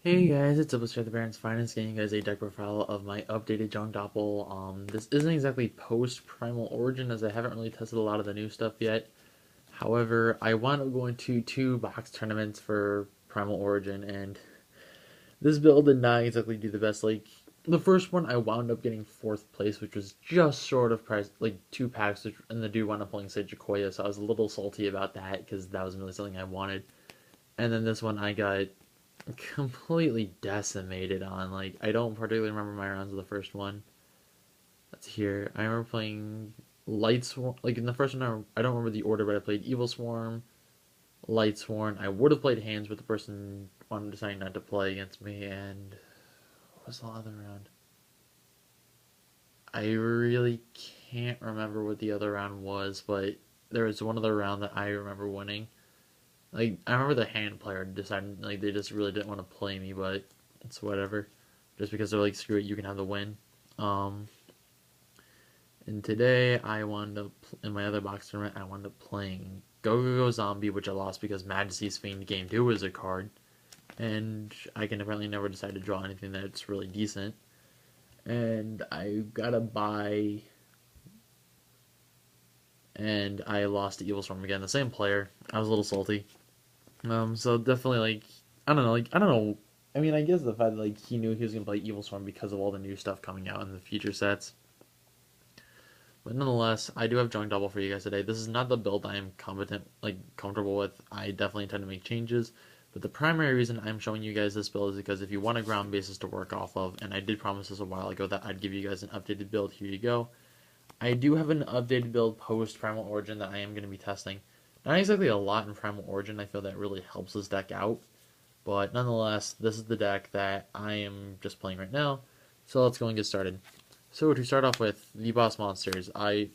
Hey guys, it's Doppel the Baron's Finest, getting you guys a deck profile of my updated Young Doppel. This isn't exactly post Primal Origin, as I haven't really tested a lot of the new stuff yet. However, I wound up going to two box tournaments for Primal Origin, and this build did not exactly do the best. Like the first one, I wound up getting fourth place, which was just short of price, like two packs, and the dude wound up playing Sejukoya, so I was a little salty about that because that wasn't really something I wanted. And then this one, I got completely decimated on. Like, I don't particularly remember my rounds of the first one. Let's hear. I remember playing Light Swarm. Like, in the first one, I don't remember the order, but I played Evil Swarm, Light Swarm. I would have played Hands, but the person wanted to decide not to play against me. And what was the other round? I really can't remember what the other round was, but there was one other round that I remember winning. Like, I remember the hand player decided, like, they just really didn't want to play me, but it's whatever. Just because they're like, screw it, you can have the win. Um, and today, I wound up, in my other box tournament, I wound up playing Go Go Go Zombie, which I lost because Majesty's Fiend Game 2 was a card. And I can apparently never decide to draw anything that's really decent. And I got a buy, and I lost to Evil Storm again, the same player. I was a little salty. So definitely like I don't know. I mean, I guess the fact that like he knew he was gonna play Evil Storm because of all the new stuff coming out in the future sets. But nonetheless, I do have Junk Double for you guys today. This is not the build I am comfortable with. I definitely intend to make changes. But the primary reason I'm showing you guys this build is because if you want a ground basis to work off of, and I did promise this a while ago that I'd give you guys an updated build, here you go. I do have an updated build post Primal Origin that I am going to be testing. Not exactly a lot in Primal Origin, I feel that really helps this deck out. But nonetheless, this is the deck that I am just playing right now. So let's go and get started. So to start off with, the boss monsters. That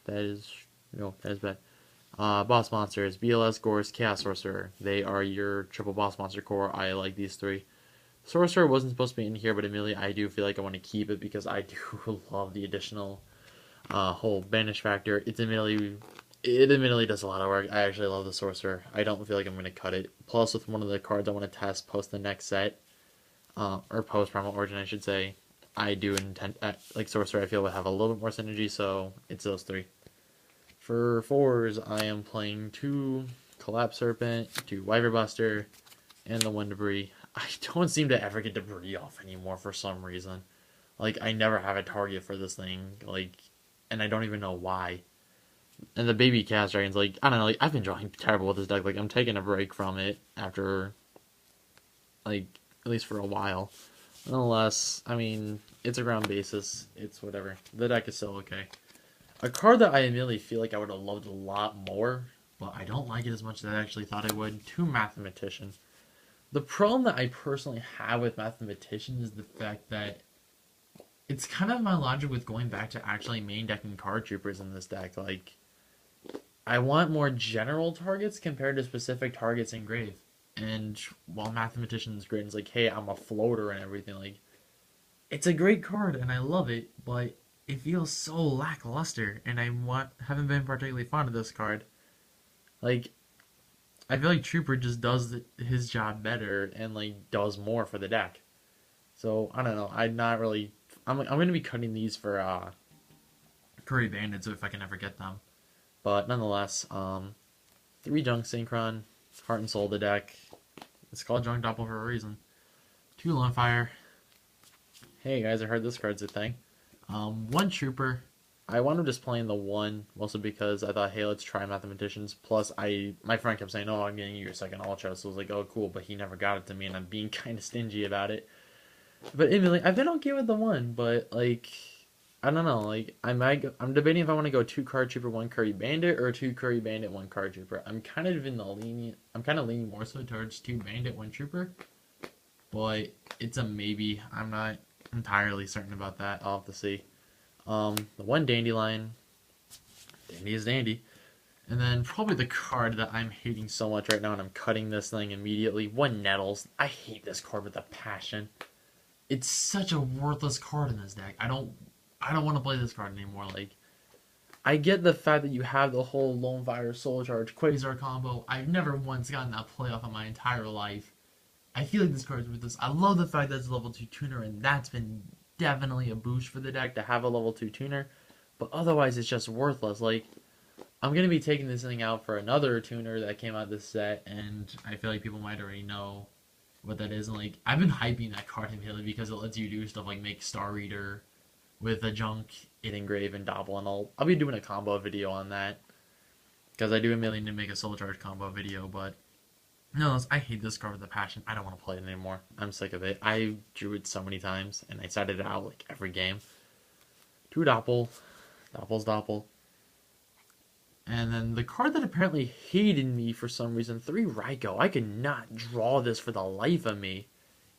is, no, that is bad. Boss monsters, BLS, Gorse, Chaos Sorcerer. They are your triple boss monster core. I like these three. Sorcerer wasn't supposed to be in here, but admittedly, I do feel like I want to keep it because I do love the additional whole banish factor. It admittedly does a lot of work. I actually love the sorcerer. I don't feel like I'm gonna cut it. Plus, with one of the cards I want to test post the next set, or post Primal Origin, I should say, I do intend like sorcerer. I feel would have a little bit more synergy, so it's those three. For fours, I am playing two Collapse Serpent, two Wyver Buster, and the one Debris. I don't seem to ever get Debris off anymore for some reason. Like I never have a target for this thing. And I don't even know why. And the baby cast dragons, like I don't know, like I've been drawing terrible with this deck. Like I'm taking a break from it after, like at least for a while. Nonetheless, I mean it's a ground basis. It's whatever. The deck is still okay. A card that I immediately feel like I would have loved a lot more, but I don't like it as much as I actually thought I would. Two Mathematician. The problem that I personally have with Mathematician is the fact that it's kind of my logic with going back to actually main decking card troopers in this deck. Like I want more general targets compared to specific targets in Grave. And while Mathematician's great, and it's like, hey, I'm a floater and everything. Like, it's a great card and I love it, but it feels so lackluster. And haven't been particularly fond of this card. Like, I feel like Trooper just does his job better and like does more for the deck. So I don't know. I'm not really. I'm gonna be cutting these for Curry Bandits if I can ever get them. But nonetheless, three Junk Synchron, Heart and Soul the deck. It's called Junk Doppel for a reason. Two Lone Fire. Hey guys, I heard this card's a thing. One Trooper. I wound up just playing the one, mostly because I thought, hey, let's try Mathematicians. Plus, my friend kept saying, oh, I'm getting you your second Ultra. So I was like, oh, cool, but he never got it to me, and I'm being kind of stingy about it. But admittedly, I've been okay with the one, but like I don't know. Like I'm debating if I want to go two card trooper, one curry bandit, or two curry bandit, one card trooper. I'm kind of leaning more so towards two bandit, one trooper. But it's a maybe. I'm not entirely certain about that. I'll have to see. The one dandelion, dandy is dandy, and then probably the card that I'm hating so much right now, and I'm cutting this thing immediately. One nettles. I hate this card with a passion. It's such a worthless card in this deck. I don't want to play this card anymore. Like, I get the fact that you have the whole Lone Fire Soul Charge Quasar combo. I've never once gotten that playoff in my entire life. I feel like this card is worth this. I love the fact that it's a level 2 tuner, and that's been definitely a boost for the deck to have a level 2 tuner. But otherwise, it's just worthless. Like, I'm going to be taking this thing out for another tuner that came out this set, and I feel like people might already know what that is. And, like, I've been hyping that card immediately because it lets you do stuff like make Star Reader with a Junk, It Engrave, and Doppel, and I'll be doing a combo video on that. Because I do immediately need to make a Soul Charge combo video, but no, I hate this card with a passion. I don't want to play it anymore. I'm sick of it. I drew it so many times, and I started it out like every game. 2 Doppel. Doppel's Doppel. And then the card that apparently hated me for some reason, 3 Raikou. I could not draw this for the life of me.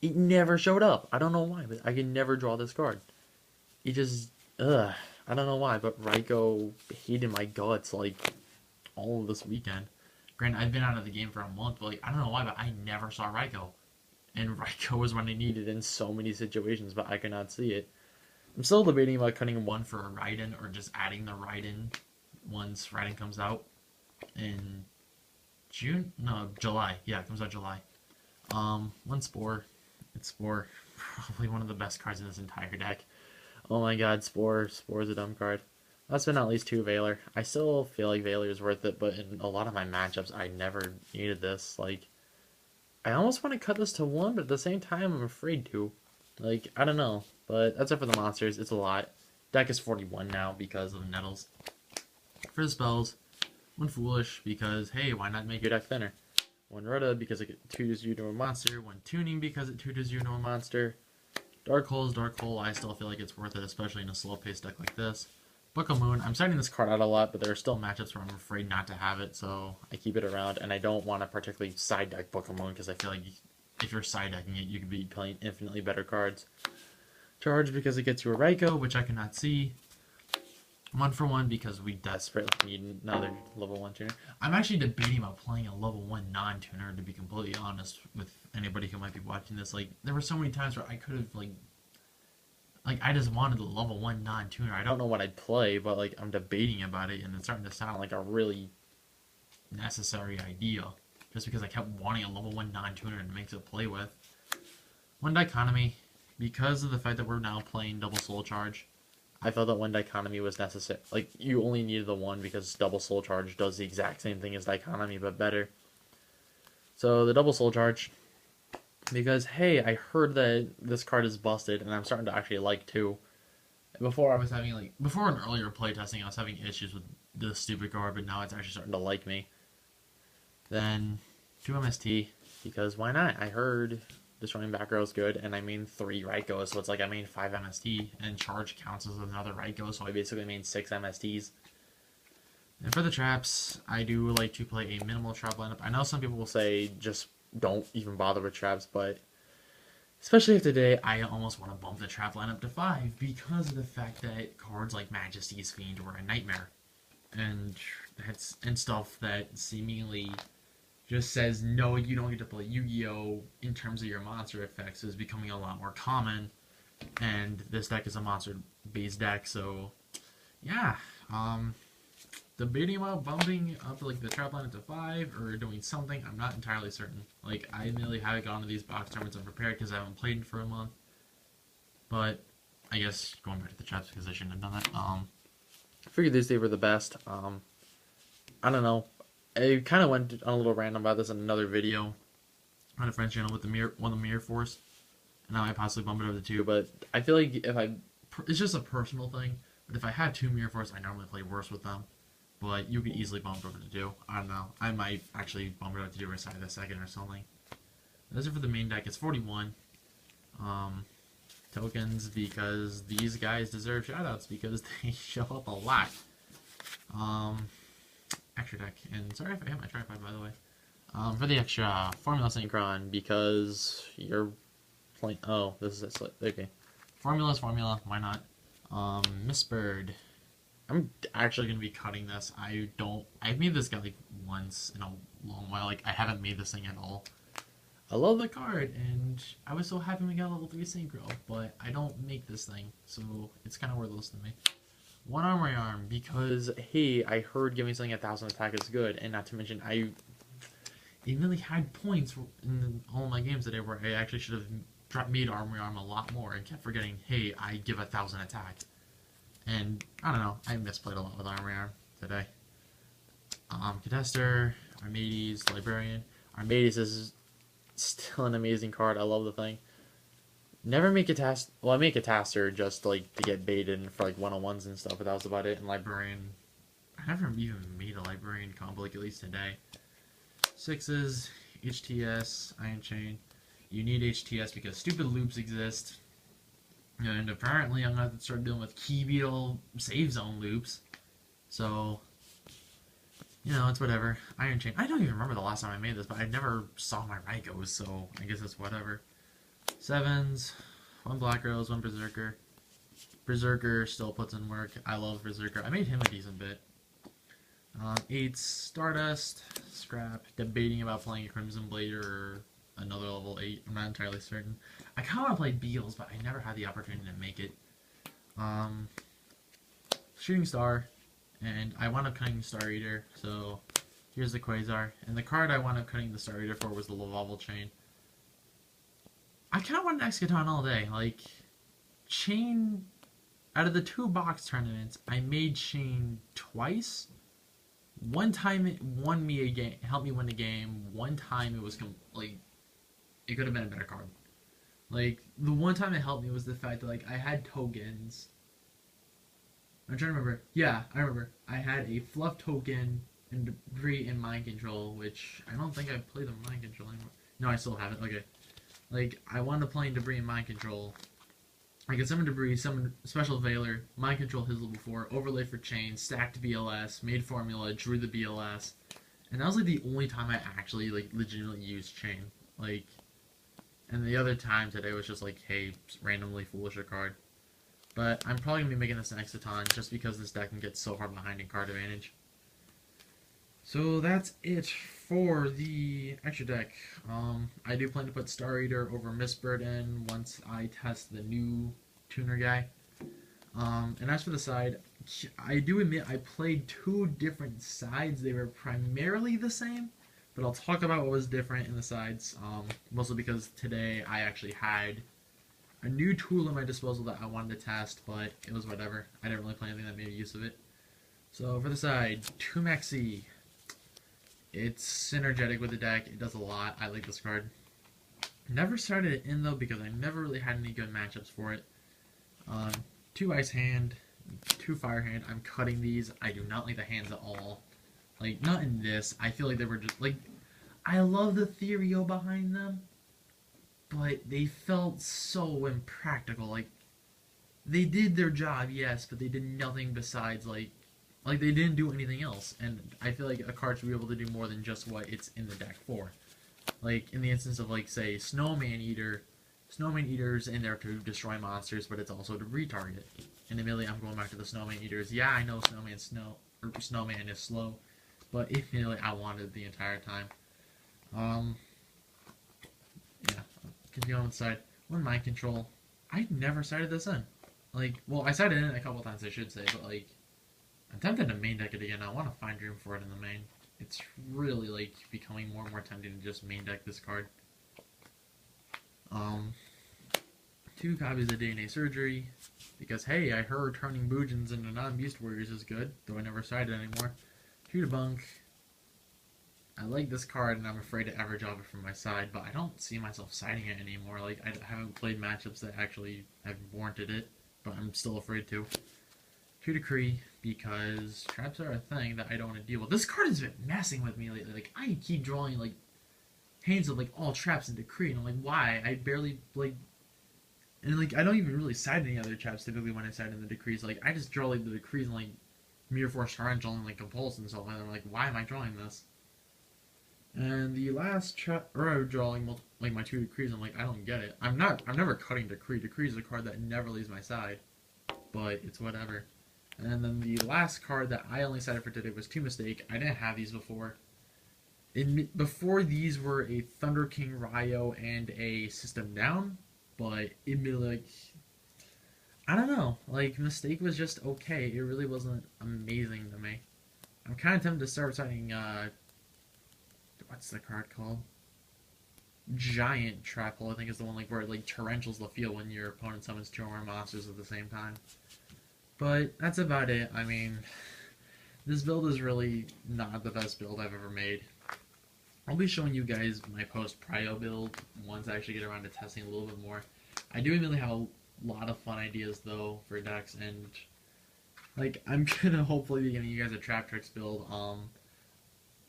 It never showed up. I don't know why, but I could never draw this card. It just, I don't know why, but Raikou hated my guts like all of this weekend. Granted, I've been out of the game for a month, but like, I don't know why, but I never saw Raikou. And Raikou was when I needed in so many situations, but I could not see it. I'm still debating about cutting 1 for a Raiden or just adding the Raiden once Raiden comes out in June? No, July. Yeah, it comes out July. 1 Spore. It's Spore. Probably one of the best cards in this entire deck. Oh my god, Spore. Spore is a dumb card. Last but not least, 2 Valor. I still feel like Valor is worth it, but in a lot of my matchups, I never needed this. Like, I almost want to cut this to 1, but at the same time, I'm afraid to. Like, I don't know. But that's it for the monsters. It's a lot. Deck is 41 now because of Nettles. For the spells, 1 Foolish because, hey, why not make your deck thinner? 1 Rhoda because it tutors you to a monster. 1 Tuning because it tutors you to a monster. Dark Hole is Dark Hole. I still feel like it's worth it, especially in a slow-paced deck like this. Book of Moon. I'm citing this card out a lot, but there are still matchups where I'm afraid not to have it, so I keep it around. And I don't want to particularly side deck Book of Moon because I feel like if you're side decking it, you could be playing infinitely better cards. Charge because it gets you a Raikou, which I cannot see. 1 for 1 because we desperately need another level 1 tuner. I'm actually debating about playing a level 1 non-tuner, to be completely honest with anybody who might be watching this. Like, there were so many times where I could have, like, I just wanted the level 1 non-tuner. I don't know what I'd play, but, like, I'm debating about it, and it's starting to sound like a really necessary idea. Just because I kept wanting a level 1 non-tuner and makes it play with. 1 Dichotomy. Because of the fact that we're now playing Double Soul Charge, I felt that 1 Dichotomy was necessary. Like, you only needed the 1 because Double Soul Charge does the exact same thing as Dichotomy, but better. So, the Double Soul Charge. Because, hey, I heard that this card is busted, and I'm starting to actually like 2. Before I was having, like, before an earlier playtesting, I was having issues with this stupid card, but now it's actually starting to like me. Then, 2 MST, because why not? I heard destroying back row is good, and I mean 3 Raikous, so it's like I mean 5 MST, and Charge counts as another Raikou, so I basically mean 6 MSTs. And for the traps, I do like to play a minimal trap lineup. I know some people will say just don't even bother with traps, but especially if today I almost want to bump the trap lineup to 5 because of the fact that cards like Majesty's Fiend were a nightmare. And stuff that seemingly just says, no, you don't get to play Yu-Gi-Oh! In terms of your monster effects is becoming a lot more common. And this deck is a monster-based deck, so yeah. Debating about bumping up like the trap line to 5 or doing something, I'm not entirely certain. Like, I immediately haven't gone to these box tournaments unprepared because I haven't played for a month. But I guess going back to the traps because I shouldn't have done that. I figured these days were the best. I don't know. I kind of went on a little random about this in another video on a friend's channel with the Mirror Force. And now I possibly bump it over to 2, but I feel like it's just a personal thing. But if I had 2 Mirror Force, I normally play worse with them. But you could easily bump it over to 2. I don't know. I might actually bump it over to 2 or side the second or something. Those are for the main deck. It's 41. Tokens because these guys deserve shoutouts because they show up a lot. Extra deck. And sorry if I hit my tripod, by the way. For the extra, Formula Synchron because you're playing. Oh, this is it. Okay. Formula is Formula. Why not? Miss Bird. I'm actually going to be cutting this. I've made this guy like once in a long while. Like, I haven't made this thing at all. I love the card, and I was so happy we got level 3 Synchro, but I don't make this thing, so it's kind of worthless to me. 1 Armory Arm, because, hey, I heard giving something 1,000 attack is good, and not to mention, it really had points in all my games today where I actually should have made Armory Arm a lot more and kept forgetting, hey, I give 1,000 attack. And I don't know, I misplayed a lot with Armory Arm today. Contester, Armades, Librarian. Armades is still an amazing card. I love the thing. Never make a task. Well, I make a taster just like to get baited for like 1-on-1s and stuff, but that was about it. And Librarian, I never even made a Librarian combo like at least today. Sixes, HTS, Iron Chain. You need HTS because stupid loops exist. And apparently I'm going to start dealing with Key Beetle save zone loops. So, you know, it's whatever. Iron Chain. I don't even remember the last time I made this, but I never saw my Raikos, so I guess it's whatever. Sevens, one Black Rose, one Berserker. Berserker still puts in work. I love Berserker. I made him a decent bit. Eights, Stardust, Scrap, debating about playing a Crimson Blade or another level 8. I'm not entirely certain. I kind of want to play Beals, but I never had the opportunity to make it. Shooting Star, and I wound up cutting Star Eater, so here's the Quasar. And the card I wound up cutting the Star Eater for was the Lavalval Chain. I kind of wanted Excaton all day. Like, Chain, out of the 2 box tournaments, I made Chain twice. One time it won me a game, helped me win a game. One time it was like, it could have been a better card. Like, the one time it helped me was the fact that, like, I had tokens. I'm trying to remember. Yeah, I remember. I had a Fluff token and Debris and Mind Control, which I don't think I've played the Mind Control anymore. No, I still haven't. Okay. Like, I wanted to play Debris and Mind Control. I could summon Debris, summon Special Veiler, Mind Control his level 4, overlay for Chain, stacked BLS, made Formula, drew the BLS. And that was, like, the only time I actually, like, legitimately used Chain. Like, and the other time today was just like, hey, randomly foolish a card. But I'm probably going to be making this an Exciton just because this deck can get so far behind in card advantage. So that's it for the extra deck. I do plan to put Star Eater over Mistburden once I test the new tuner guy. And as for the side, I do admit I played 2 different sides. They were primarily the same, but I'll talk about what was different in the sides, mostly because today I actually had a new tool at my disposal that I wanted to test, but it was whatever. I didn't really play anything that made use of it. So for the side, 2 Maxi. It's synergetic with the deck. It does a lot. I like this card. Never started it in though because I never really had any good matchups for it. 2 Ice Hand, 2 Fire Hand. I'm cutting these. I do not like the hands at all. Like, not in this. I feel like they were just, like, I love the theorio behind them, but they felt so impractical. Like, they did their job, yes, but they did nothing besides, like they didn't do anything else. And I feel like a card should be able to do more than just what it's in the deck for. Like, in the instance of, like, say, Snowman Eater. Snowman Eater's in there to destroy monsters, but it's also to retarget. And immediately I'm going back to the Snowman Eaters. Yeah, I know Snowman is slow, but immediately I wanted it the entire time. Yeah, continue on with the side. 1 Mind Control. I never sided this in. Like, well, I sided in a couple times, I should say, but, like, I'm tempted to main deck it again. I want to find room for it in the main. It's really, like, becoming more and more tempting to just main deck this card. 2 copies of DNA Surgery, because, hey, I heard turning Boojins into non-Beast Warriors is good, though I never sided anymore. 2 Debunk. I like this card, and I'm afraid to ever drop it from my side, but I don't see myself siding it anymore. Like, I haven't played matchups that actually have warranted it, but I'm still afraid to. 2 Decree, because traps are a thing that I don't want to deal with. This card has been messing with me lately. Like, I keep drawing, like, hands of, like, all traps and Decree, and I'm like, why? I barely, like, and, like, I don't even really side any other traps typically when I side in the Decrees. Like, I just draw, like, the Decrees and, like, Mirror Force Torrential and, like, Compulse and stuff, and I'm like, why am I drawing this? And the last trap, or I'm drawing, like, my 2 Decrees, I'm like, I don't get it. I'm never cutting Decree. Decree is a card that never leaves my side, but it's whatever. And then the last card that I only sided for today was 2 Mistake. I didn't have these before. Before these were a Thunder King Ryo and a System Down, but it'd be like, I don't know, like, Mistake was just okay. It really wasn't amazing to me. I'm kind of tempted to start siding what's the card called? Giant Trap Hole, I think is the one like where it like torrentials the field when your opponent summons two or more monsters at the same time. But that's about it. I mean, this build is really not the best build I've ever made. I'll be showing you guys my post-Prio build once I actually get around to testing a little bit more. I do really have a lot of fun ideas though for decks, and like I'm gonna hopefully be giving you guys a Trap Tricks build.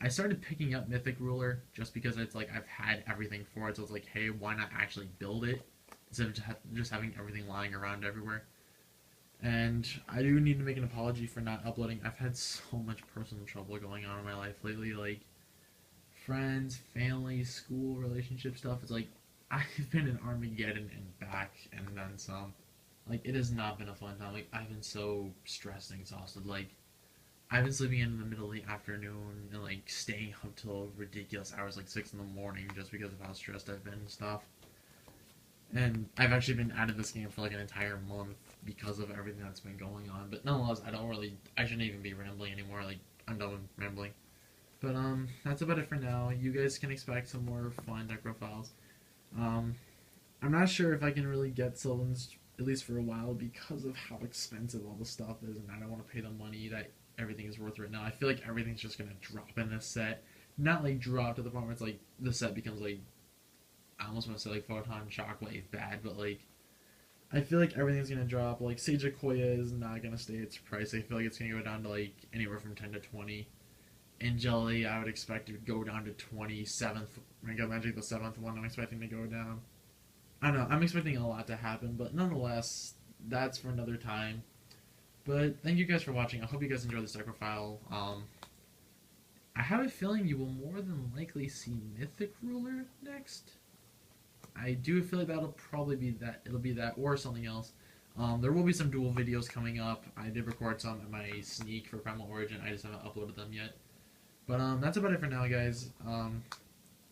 I started picking up Mythic Ruler just because it's like I've had everything for it, so it's like, hey, why not actually build it instead of just having everything lying around everywhere. And I do need to make an apology for not uploading. I've had so much personal trouble going on in my life lately, like friends, family, school, relationship stuff. It's like I've been in Armageddon and back and then some. Like it has not been a fun time. Like I've been so stressed and exhausted. Like I've been sleeping in the middle of the afternoon and like staying up till ridiculous hours, like 6 in the morning, just because of how stressed I've been and stuff. And I've actually been out of this game for like an entire month because of everything that's been going on. But nonetheless, I shouldn't even be rambling anymore. Like I'm done with rambling. But that's about it for now. You guys can expect some more fun deck profiles. I'm not sure if I can really get Sylvan's at least for a while because of how expensive all the stuff is, and I don't want to pay the money that everything is worth right now. I feel like everything's just gonna drop in this set. Not like drop to the point where it's like the set becomes like, I almost want to say like Photon Shockwave bad, but like I feel like everything's gonna drop. Like Sage Akoya is not gonna stay its price. I feel like it's gonna go down to like anywhere from 10 to 20. Angeli, I would expect to go down to 27th. Mega Magic, the 7th one, I'm expecting to go down. I don't know, I'm expecting a lot to happen, but nonetheless, that's for another time. But thank you guys for watching. I hope you guys enjoyed this deck profile. I have a feeling you will more than likely see Mythic Ruler next. I do feel like that'll probably be that. It'll be that or something else. There will be some dual videos coming up. I did record some at my sneak for Primal Origin. I just haven't uploaded them yet. But that's about it for now, guys.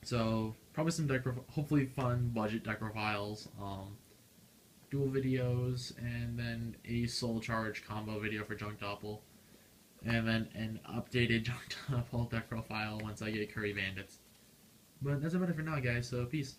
So probably some hopefully fun budget deck profiles, dual videos, and then a Soul Charge combo video for Junk Doppel, and then an updated Junk Doppel deck profile once I get Curry Bandits. But that's about it for now, guys. So peace.